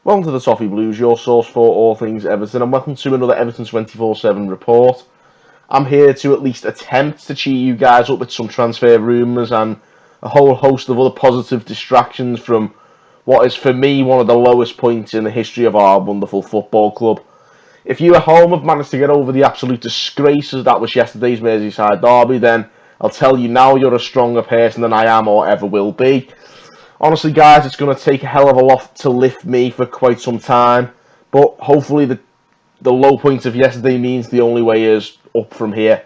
Welcome to the Toffee Blues, your source for all things Everton, and welcome to another Everton 24/7 report. I'm here to at least attempt to cheer you guys up with some transfer rumours and a whole host of other positive distractions from what is, for me, one of the lowest points in the history of our wonderful football club. If you at home have managed to get over the absolute disgrace as that was yesterday's Merseyside derby, then I'll tell you now you're a stronger person than I am or ever will be. Honestly, guys, it's going to take a hell of a lot to lift me for quite some time, but hopefully the low point of yesterday means the only way is up from here.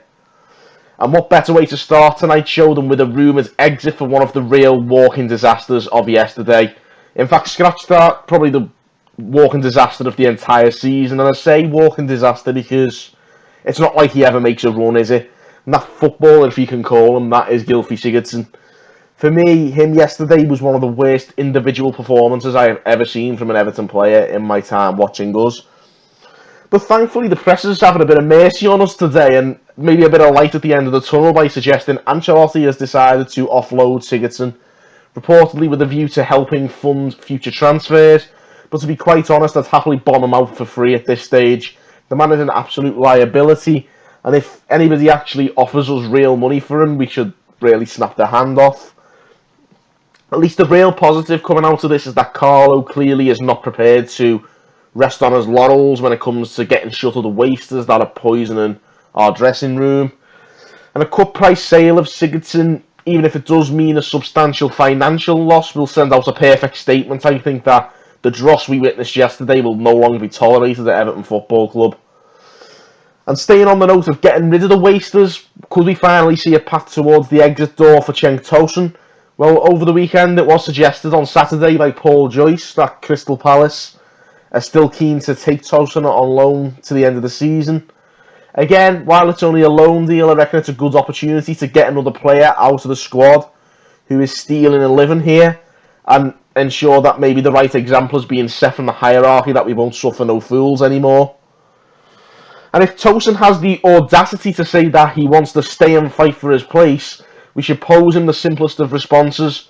And what better way to start tonight's show than with a rumoured exit for one of the real walking disasters of yesterday. In fact, scratch that, probably the walking disaster of the entire season. And I say walking disaster because it's not like he ever makes a run, is it? And that footballer, if you can call him, that is Gylfi Sigurdsson. For me, him yesterday was one of the worst individual performances I have ever seen from an Everton player in my time watching us. But thankfully, the press is having a bit of mercy on us today and maybe a bit of light at the end of the tunnel by suggesting Ancelotti has decided to offload Sigurdsson, reportedly with a view to helping fund future transfers. But to be quite honest, I'd happily bomb him out for free at this stage. The man is an absolute liability, and if anybody actually offers us real money for him, we should really snap their hand off. At least the real positive coming out of this is that Carlo clearly is not prepared to rest on his laurels when it comes to getting shut of the wasters that are poisoning our dressing room. And a cut price sale of Sigurdsson, even if it does mean a substantial financial loss, will send out a perfect statement. I think that the dross we witnessed yesterday will no longer be tolerated at Everton Football Club. And staying on the note of getting rid of the wasters, could we finally see a path towards the exit door for Toffee? Well, over the weekend it was suggested on Saturday by Paul Joyce that Crystal Palace are still keen to take Toffee on loan to the end of the season. Again, while it's only a loan deal, I reckon it's a good opportunity to get another player out of the squad who is stealing a living here and ensure that maybe the right example is being set from the hierarchy, that we won't suffer no fools anymore. And if Tosin has the audacity to say that he wants to stay and fight for his place, we should pose him the simplest of responses.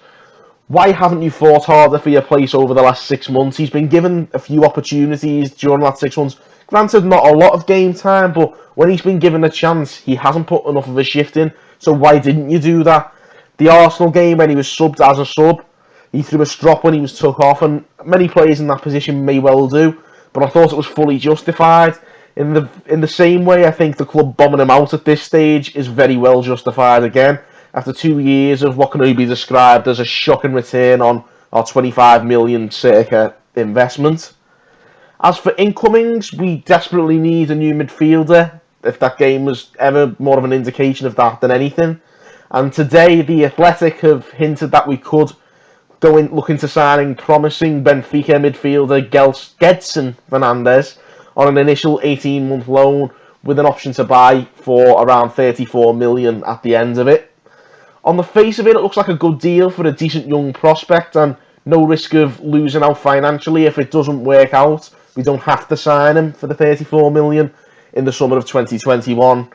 Why haven't you fought harder for your place over the last 6 months? He's been given a few opportunities during that 6 months. Granted, not a lot of game time, but when he's been given a chance, he hasn't put enough of a shift in. So why didn't you do that? The Arsenal game, when he was subbed as a sub, he threw a strop when he was took off, and many players in that position may well do, but I thought it was fully justified. In the same way, I think the club bombing him out at this stage is very well justified again, after 2 years of what can only be described as a shocking return on our 25 million circa investment. As for incomings, we desperately need a new midfielder, if that game was ever more of an indication of that than anything. And today, The Athletic have hinted that we could go in looking to signing promising Benfica midfielder Gedson Fernandes on an initial 18-month loan with an option to buy for around 34 million at the end of it. On the face of it, it looks like a good deal for a decent young prospect and no risk of losing out financially if it doesn't work out. We don't have to sign him for the 34 million in the summer of 2021.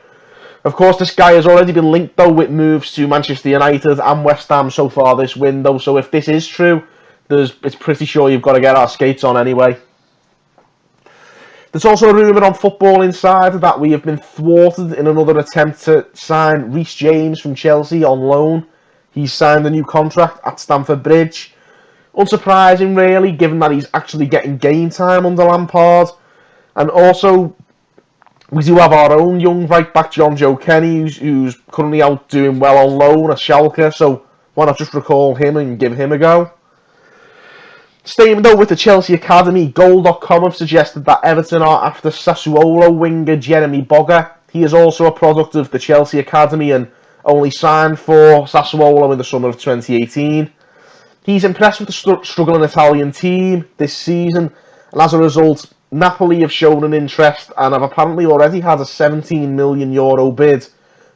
Of course, this guy has already been linked, though, with moves to Manchester United and West Ham so far this window. So if this is true, it's pretty sure you've got to get our skates on anyway. There's also a rumour on Football Insider that we have been thwarted in another attempt to sign Reece James from Chelsea on loan. He's signed a new contract at Stamford Bridge. Unsurprising, really, given that he's actually getting game time under Lampard. And also, we do have our own young right-back, John Joe Kenny, who's currently out doing well on loan at Schalke, so why not just recall him and give him a go? Staying though with the Chelsea Academy, Goal.com have suggested that Everton are after Sassuolo winger Jeremy Baga. He is also a product of the Chelsea Academy and only signed for Sassuolo in the summer of 2018. He's impressed with the struggling Italian team this season, and as a result, Napoli have shown an interest and have apparently already had a €17 million bid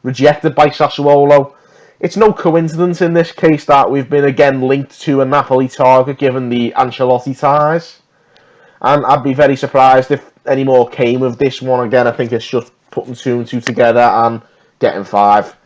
rejected by Sassuolo. It's no coincidence in this case that we've been again linked to a Napoli target given the Ancelotti ties. And I'd be very surprised if any more came of this one. Again, I think it's just putting 2 and 2 together and getting 5.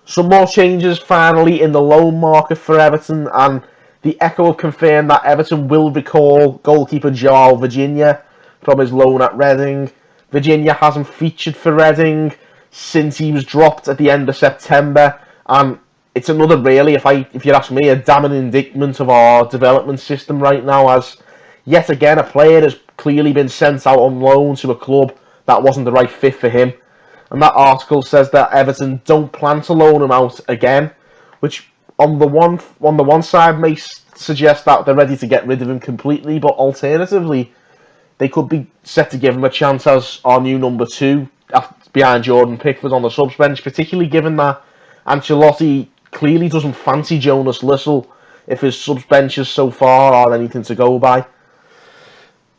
Some more changes finally in the loan market for Everton, and The Echo have confirmed that Everton will recall goalkeeper Joao Virginia from his loan at Reading. Virginia hasn't featured for Reading since he was dropped at the end of September, and it's another really, if you ask me, a damning indictment of our development system right now, as yet again a player has clearly been sent out on loan to a club that wasn't the right fit for him. And that article says that Everton don't plan to loan him out again, which on the one side may suggest that they're ready to get rid of him completely, but alternatively, they could be set to give him a chance as our new number 2 behind Jordan Pickford on the subs bench, particularly given that Ancelotti clearly doesn't fancy Jonas Lissel if his subs benches so far are anything to go by.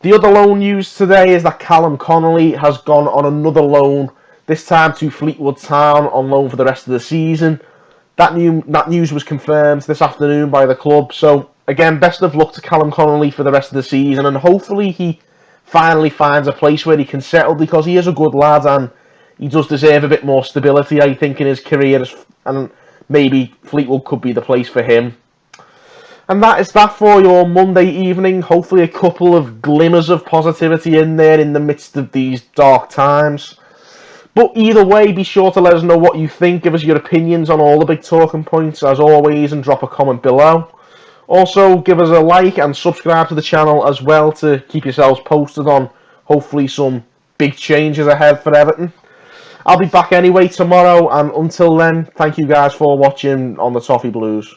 The other loan news today is that Callum Connolly has gone on another loan, this time to Fleetwood Town on loan for the rest of the season. That news was confirmed this afternoon by the club. So again, best of luck to Callum Connolly for the rest of the season, and hopefully he finally finds a place where he can settle, because he is a good lad and he does deserve a bit more stability, I think, in his career, and maybe Fleetwood could be the place for him. And that is that for your Monday evening. Hopefully a couple of glimmers of positivity in there in the midst of these dark times. But either way, be sure to let us know what you think. Give us your opinions on all the big talking points, as always, and drop a comment below. Also, give us a like and subscribe to the channel as well to keep yourselves posted on hopefully some big changes ahead for Everton. I'll be back anyway tomorrow, and until then, thank you guys for watching on the Toffee Blues.